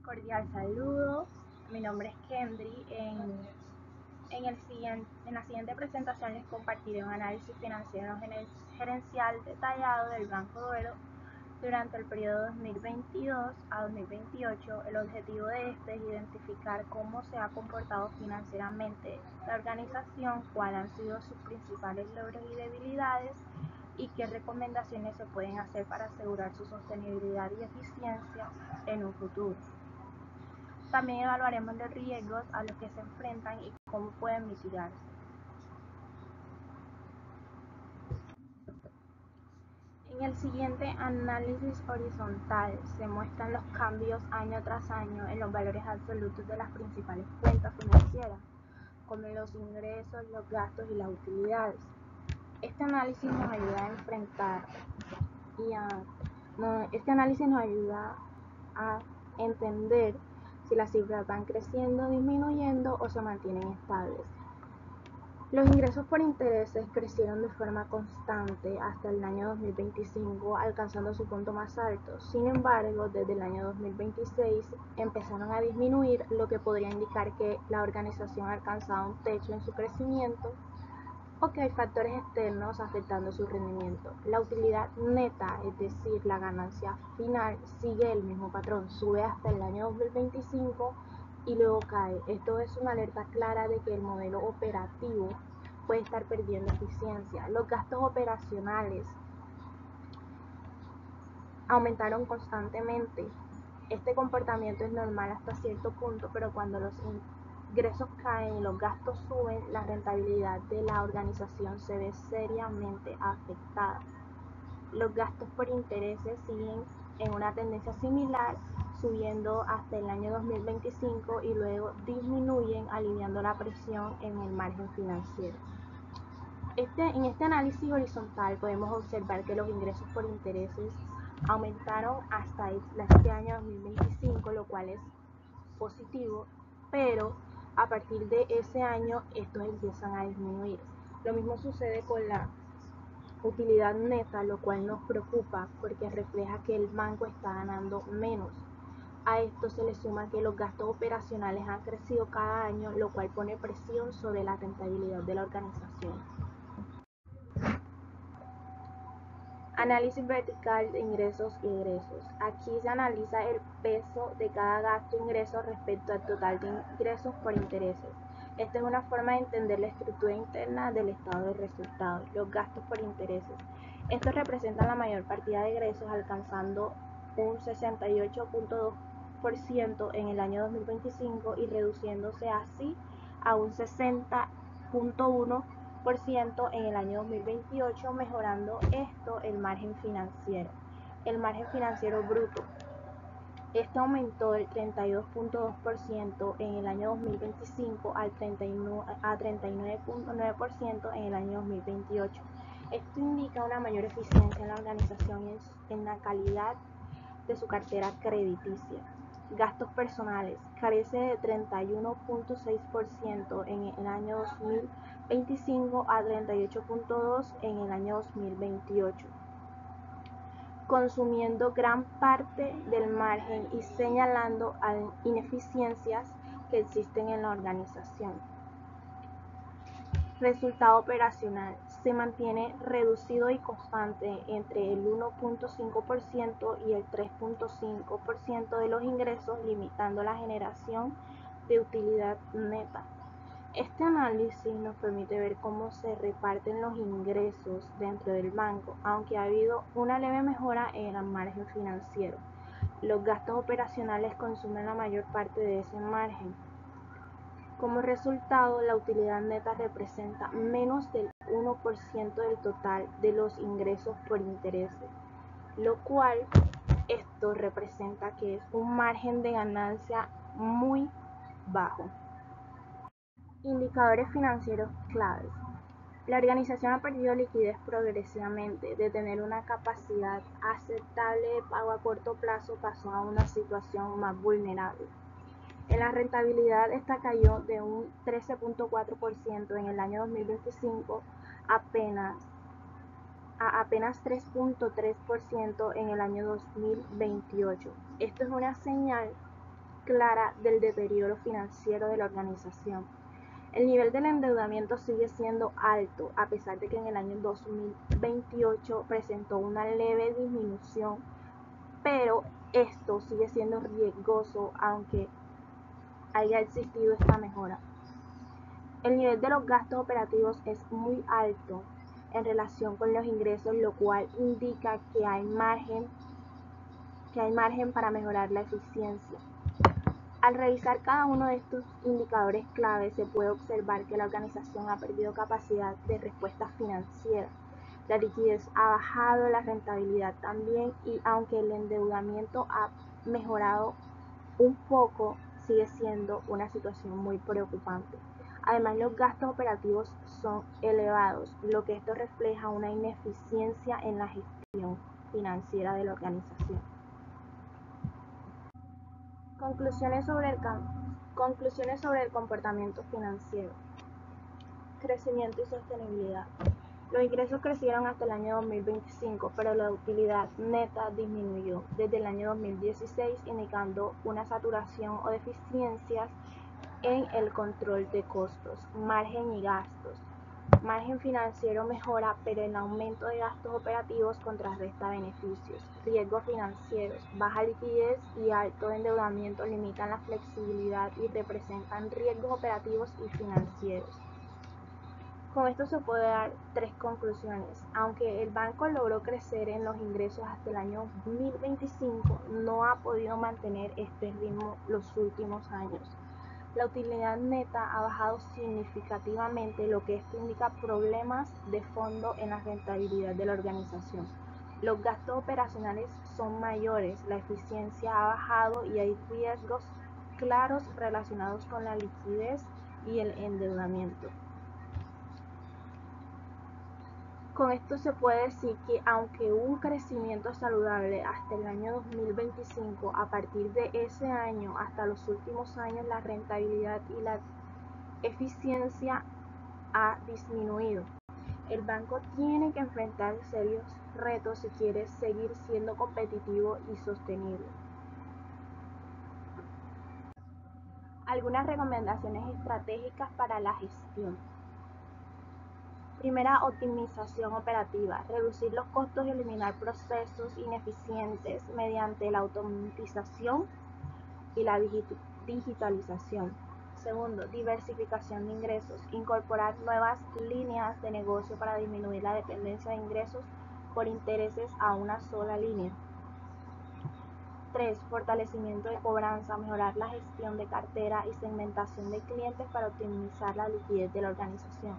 Cordial saludo, mi nombre es Kendry. En la siguiente presentación les compartiré un análisis financiero gerencial detallado del Banco Duero durante el periodo 2022 a 2028. El objetivo de este es identificar cómo se ha comportado financieramente la organización, cuáles han sido sus principales logros y debilidades, y qué recomendaciones se pueden hacer para asegurar su sostenibilidad y eficiencia en un futuro. También evaluaremos los riesgos a los que se enfrentan y cómo pueden mitigarse. En el siguiente análisis horizontal se muestran los cambios año tras año en los valores absolutos de las principales cuentas financieras, como los ingresos, los gastos y las utilidades. Este análisis nos ayuda a entender si las cifras van creciendo, disminuyendo o se mantienen estables. Los ingresos por intereses crecieron de forma constante hasta el año 2025, alcanzando su punto más alto. Sin embargo, desde el año 2026 empezaron a disminuir, lo que podría indicar que la organización ha alcanzado un techo en su crecimiento o que hay factores externos afectando su rendimiento. La utilidad neta, es decir, la ganancia final, sigue el mismo patrón, sube hasta el año 2025 y luego cae. Esto es una alerta clara de que el modelo operativo puede estar perdiendo eficiencia. Los gastos operacionales aumentaron constantemente. Este comportamiento es normal hasta cierto punto, pero cuando los ingresos caen y los gastos suben, la rentabilidad de la organización se ve seriamente afectada. Los gastos por intereses siguen en una tendencia similar, subiendo hasta el año 2025 y luego disminuyen, aliviando la presión en el margen financiero. En este análisis horizontal podemos observar que los ingresos por intereses aumentaron hasta este año 2025, lo cual es positivo, pero a partir de ese año estos empiezan a disminuir. Lo mismo sucede con la utilidad neta, lo cual nos preocupa porque refleja que el banco está ganando menos. A esto se le suma que los gastos operacionales han crecido cada año, lo cual pone presión sobre la rentabilidad de la organización. Análisis vertical de ingresos y egresos. Aquí se analiza el peso de cada gasto e ingreso respecto al total de ingresos por intereses. Esta es una forma de entender la estructura interna del estado de resultados. Los gastos por intereses. Estos representan la mayor partida de egresos, alcanzando un 68.2% en el año 2025 y reduciéndose así a un 60.1% en el año 2028, mejorando esto el margen financiero. El margen financiero bruto. Este aumentó del 32.2% en el año 2025 a 39.9% en el año 2028. Esto indica una mayor eficiencia en la organización en la calidad de su cartera crediticia. Gastos personales. Crece de 31.6% en el año 2025 a 38.2% en el año 2028, consumiendo gran parte del margen y señalando ineficiencias que existen en la organización. Resultado operacional. Se mantiene reducido y constante entre el 1.5% y el 3.5% de los ingresos, limitando la generación de utilidad neta. Este análisis nos permite ver cómo se reparten los ingresos dentro del banco, aunque ha habido una leve mejora en el margen financiero. Los gastos operacionales consumen la mayor parte de ese margen. Como resultado, la utilidad neta representa menos del 1% del total de los ingresos por intereses, lo cual esto representa que es un margen de ganancia muy bajo. Indicadores financieros claves. La organización ha perdido liquidez progresivamente. De tener una capacidad aceptable de pago a corto plazo, pasó a una situación más vulnerable. En la rentabilidad, esta cayó de un 13.4% en el año 2025 a apenas 3.3% en el año 2028. Esto es una señal clara del deterioro financiero de la organización. El nivel del endeudamiento sigue siendo alto, a pesar de que en el año 2028 presentó una leve disminución, pero esto sigue siendo riesgoso aunque haya existido esta mejora. El nivel de los gastos operativos es muy alto en relación con los ingresos, lo cual indica que hay margen para mejorar la eficiencia. Al revisar cada uno de estos indicadores clave, se puede observar que la organización ha perdido capacidad de respuesta financiera. La liquidez ha bajado, la rentabilidad también, y aunque el endeudamiento ha mejorado un poco, sigue siendo una situación muy preocupante. Además, los gastos operativos son elevados, lo que esto refleja una ineficiencia en la gestión financiera de la organización. Conclusiones sobre el comportamiento financiero. Crecimiento y sostenibilidad. Los ingresos crecieron hasta el año 2025, pero la utilidad neta disminuyó desde el año 2016, indicando una saturación o deficiencias en el control de costos, margen y gastos. Margen financiero mejora, pero el aumento de gastos operativos contrarresta beneficios. Riesgos financieros, baja liquidez y alto endeudamiento limitan la flexibilidad y representan riesgos operativos y financieros. Con esto se puede dar tres conclusiones. Aunque el banco logró crecer en los ingresos hasta el año 2025, no ha podido mantener este ritmo los últimos años. La utilidad neta ha bajado significativamente, lo que esto indica problemas de fondo en la rentabilidad de la organización. Los gastos operacionales son mayores, la eficiencia ha bajado y hay riesgos claros relacionados con la liquidez y el endeudamiento. Con esto se puede decir que aunque hubo un crecimiento saludable hasta el año 2025, a partir de ese año hasta los últimos años la rentabilidad y la eficiencia ha disminuido. El banco tiene que enfrentar serios retos si quiere seguir siendo competitivo y sostenible. Algunas recomendaciones estratégicas para la gestión. Primera, optimización operativa. Reducir los costos y eliminar procesos ineficientes mediante la automatización y la digitalización. Segundo, diversificación de ingresos. Incorporar nuevas líneas de negocio para disminuir la dependencia de ingresos por intereses a una sola línea. 3. Fortalecimiento de cobranza. Mejorar la gestión de cartera y segmentación de clientes para optimizar la liquidez de la organización.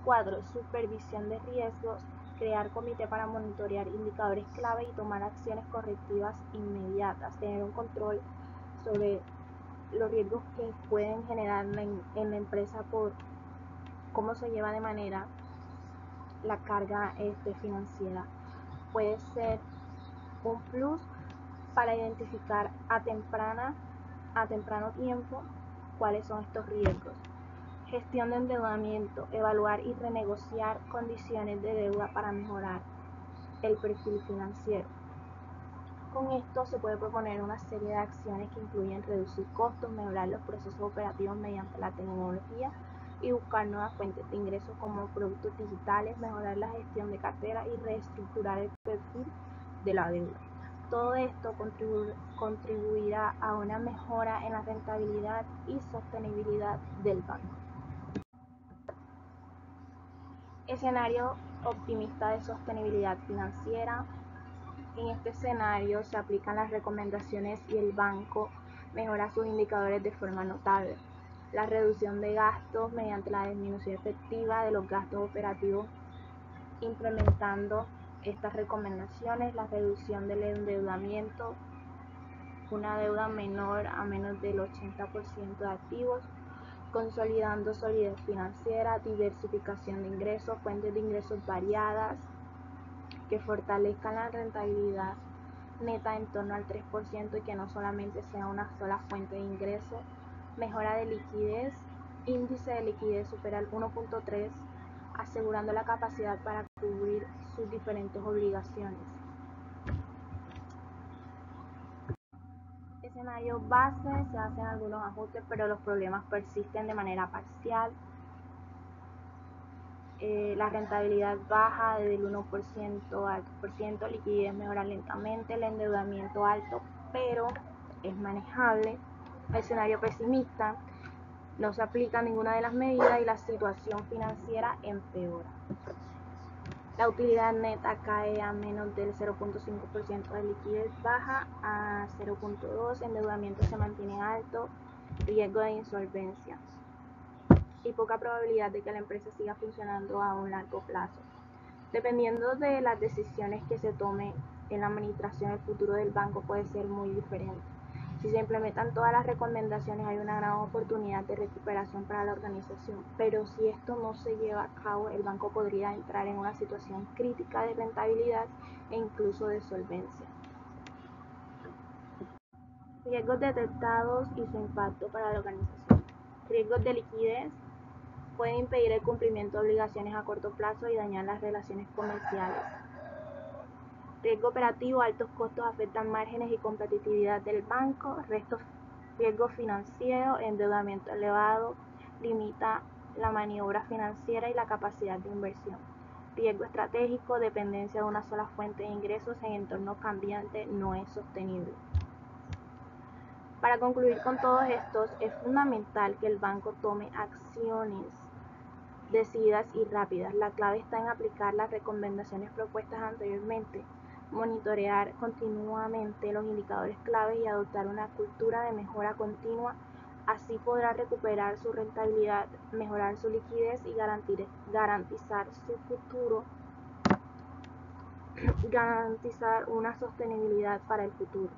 4. Supervisión de riesgos. Crear comité para monitorear indicadores clave y tomar acciones correctivas inmediatas. Tener un control sobre los riesgos que pueden generar en la empresa por cómo se lleva de manera la carga financiera. Puede ser un plus para identificar a temprano tiempo cuáles son estos riesgos. Gestión de endeudamiento, evaluar y renegociar condiciones de deuda para mejorar el perfil financiero. Con esto se puede proponer una serie de acciones que incluyen reducir costos, mejorar los procesos operativos mediante la tecnología y buscar nuevas fuentes de ingresos como productos digitales, mejorar la gestión de cartera y reestructurar el perfil de la deuda. Todo esto contribuirá a una mejora en la rentabilidad y sostenibilidad del banco. Escenario optimista de sostenibilidad financiera. En este escenario se aplican las recomendaciones y el banco mejora sus indicadores de forma notable. La reducción de gastos mediante la disminución efectiva de los gastos operativos, implementando estas recomendaciones, la reducción del endeudamiento, una deuda menor a menos del 80% de activos, consolidando solidez financiera, diversificación de ingresos, fuentes de ingresos variadas que fortalezcan la rentabilidad neta en torno al 3% y que no solamente sea una sola fuente de ingreso, mejora de liquidez, índice de liquidez supera el 1.3, asegurando la capacidad para cubrir sus diferentes obligaciones. escenario base se hacen algunos ajustes, pero los problemas persisten de manera parcial. La rentabilidad baja desde el 1% al 2%, liquidez mejora lentamente, el endeudamiento alto, pero es manejable. El escenario pesimista, no se aplica ninguna de las medidas y la situación financiera empeora. La utilidad neta cae a menos del 0.5%, de liquidez baja a 0.2%, endeudamiento se mantiene alto, riesgo de insolvencia y poca probabilidad de que la empresa siga funcionando a un largo plazo. Dependiendo de las decisiones que se tomen en la administración, el futuro del banco puede ser muy diferente. Si se implementan todas las recomendaciones, hay una gran oportunidad de recuperación para la organización, pero si esto no se lleva a cabo, el banco podría entrar en una situación crítica de rentabilidad e incluso de solvencia. Riesgos detectados y su impacto para la organización. Riesgos de liquidez. Pueden impedir el cumplimiento de obligaciones a corto plazo y dañar las relaciones comerciales. Riesgo operativo, altos costos afectan márgenes y competitividad del banco. Riesgo financiero, endeudamiento elevado, limita la maniobra financiera y la capacidad de inversión. Riesgo estratégico, dependencia de una sola fuente de ingresos en entorno cambiante no es sostenible. Para concluir con todos estos, es fundamental que el banco tome acciones decididas y rápidas. La clave está en aplicar las recomendaciones propuestas anteriormente, monitorear continuamente los indicadores claves y adoptar una cultura de mejora continua. Así podrá recuperar su rentabilidad, mejorar su liquidez y garantizar su futuro, garantizar una sostenibilidad para el futuro.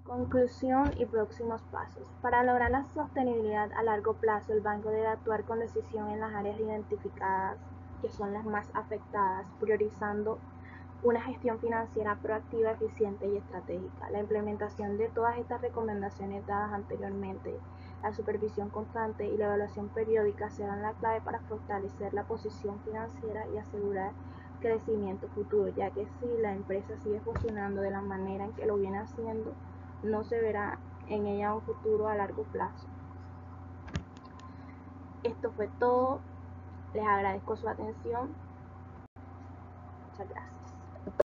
Conclusión y próximos pasos. Para lograr la sostenibilidad a largo plazo, el banco debe actuar con decisión en las áreas identificadas, que son las más afectadas, priorizando una gestión financiera proactiva, eficiente y estratégica. La implementación de todas estas recomendaciones dadas anteriormente, la supervisión constante y la evaluación periódica serán la clave para fortalecer la posición financiera y asegurar crecimiento futuro, ya que si la empresa sigue funcionando de la manera en que lo viene haciendo, no se verá en ella un futuro a largo plazo. Esto fue todo. Les agradezco su atención. Muchas gracias.